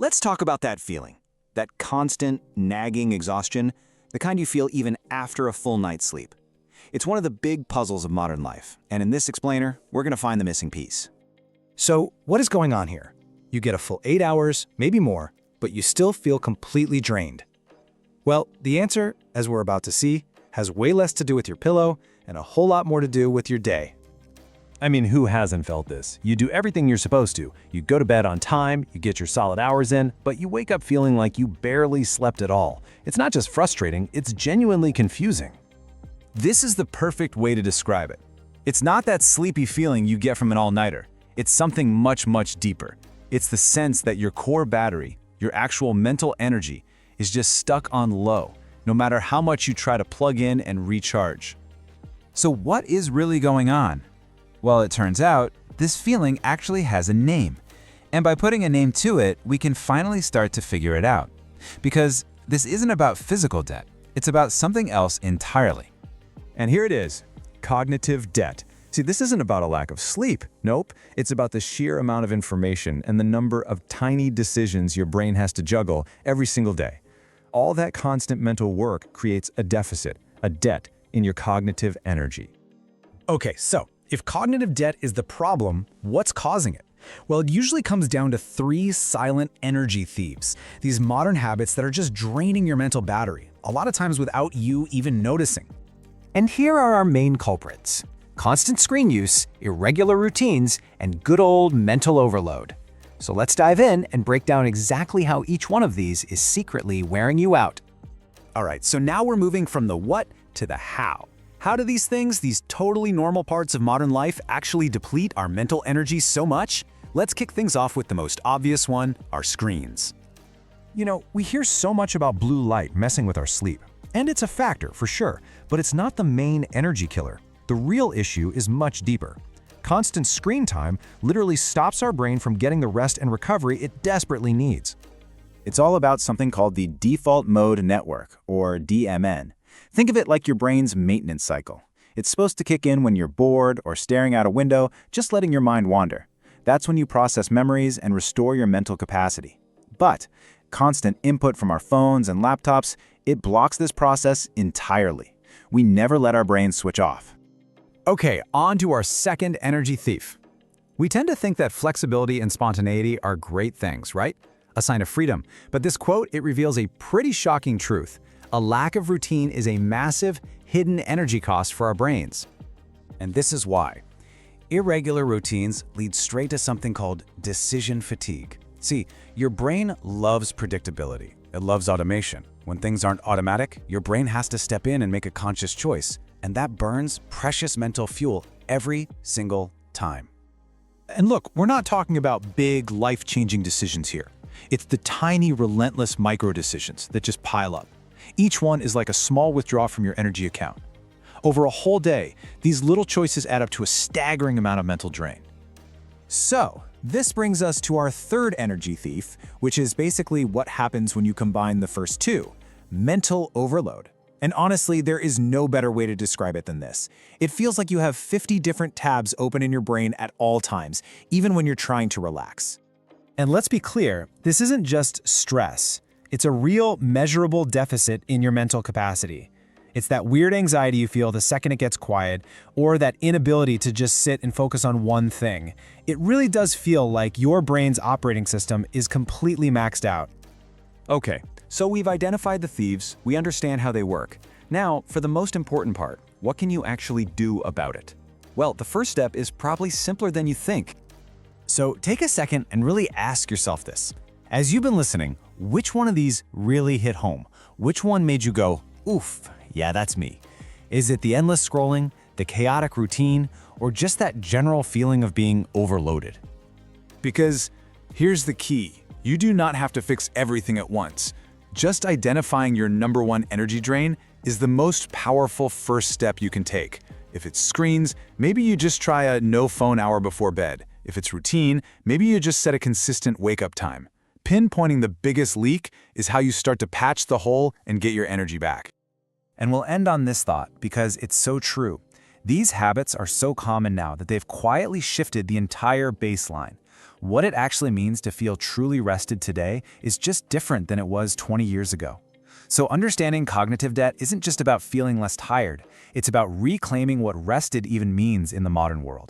Let's talk about that feeling. That constant, nagging exhaustion, the kind you feel even after a full night's sleep. It's one of the big puzzles of modern life, and in this explainer, we're going to find the missing piece. So, what is going on here? You get a full 8 hours, maybe more, but you still feel completely drained. Well, the answer, as we're about to see, has way less to do with your pillow and a whole lot more to do with your day. I mean, who hasn't felt this? You do everything you're supposed to. You go to bed on time, you get your solid hours in, but you wake up feeling like you barely slept at all. It's not just frustrating, it's genuinely confusing. This is the perfect way to describe it. It's not that sleepy feeling you get from an all-nighter. It's something much, much deeper. It's the sense that your core battery, your actual mental energy, is just stuck on low, no matter how much you try to plug in and recharge. So what is really going on? Well, it turns out, this feeling actually has a name. And by putting a name to it, we can finally start to figure it out. Because this isn't about physical debt, it's about something else entirely. And here it is, cognitive debt. See, this isn't about a lack of sleep. Nope, it's about the sheer amount of information and the number of tiny decisions your brain has to juggle every single day. All that constant mental work creates a deficit, a debt in your cognitive energy. Okay, so if cognitive debt is the problem, what's causing it? Well, it usually comes down to 3 silent energy thieves, these modern habits that are just draining your mental battery, a lot of times without you even noticing. And here are our main culprits: constant screen use, irregular routines, and good old mental overload. So let's dive in and break down exactly how each one of these is secretly wearing you out. All right, so now we're moving from the what to the how. How do these things, these totally normal parts of modern life, actually deplete our mental energy so much? Let's kick things off with the most obvious one, our screens. You know, we hear so much about blue light messing with our sleep. And it's a factor, for sure, but it's not the main energy killer. The real issue is much deeper. Constant screen time literally stops our brain from getting the rest and recovery it desperately needs. It's all about something called the default mode network, or DMN. Think of it like your brain's maintenance cycle. It's supposed to kick in when you're bored or staring out a window, just letting your mind wander. That's when you process memories and restore your mental capacity. But constant input from our phones and laptops, it blocks this process entirely. We never let our brains switch off. Okay, on to our second energy thief. We tend to think that flexibility and spontaneity are great things, right? A sign of freedom. But this quote, it reveals a pretty shocking truth. A lack of routine is a massive, hidden energy cost for our brains. And this is why. Irregular routines lead straight to something called decision fatigue. See, your brain loves predictability. It loves automation. When things aren't automatic, your brain has to step in and make a conscious choice. And that burns precious mental fuel every single time. And look, we're not talking about big, life-changing decisions here. It's the tiny, relentless micro-decisions that just pile up. Each one is like a small withdrawal from your energy account. Over a whole day, these little choices add up to a staggering amount of mental drain. So, this brings us to our third energy thief, which is basically what happens when you combine the first two: mental overload. And honestly, there is no better way to describe it than this. It feels like you have 50 different tabs open in your brain at all times, even when you're trying to relax. And let's be clear, this isn't just stress. It's a real, measurable deficit in your mental capacity. It's that weird anxiety you feel the second it gets quiet, or that inability to just sit and focus on one thing. It really does feel like your brain's operating system is completely maxed out. Okay, so we've identified the thieves, we understand how they work. Now, for the most important part, what can you actually do about it? Well, the first step is probably simpler than you think. So take a second and really ask yourself this. As you've been listening, which one of these really hit home? Which one made you go, oof, yeah, that's me? Is it the endless scrolling, the chaotic routine, or just that general feeling of being overloaded? Because here's the key. You do not have to fix everything at once. Just identifying your number one energy drain is the most powerful first step you can take. If it's screens, maybe you just try a no phone hour before bed. If it's routine, maybe you just set a consistent wake-up time. Pinpointing the biggest leak is how you start to patch the hole and get your energy back. And we'll end on this thought because it's so true. These habits are so common now that they've quietly shifted the entire baseline. What it actually means to feel truly rested today is just different than it was 20 years ago. So understanding cognitive debt isn't just about feeling less tired, it's about reclaiming what rested even means in the modern world.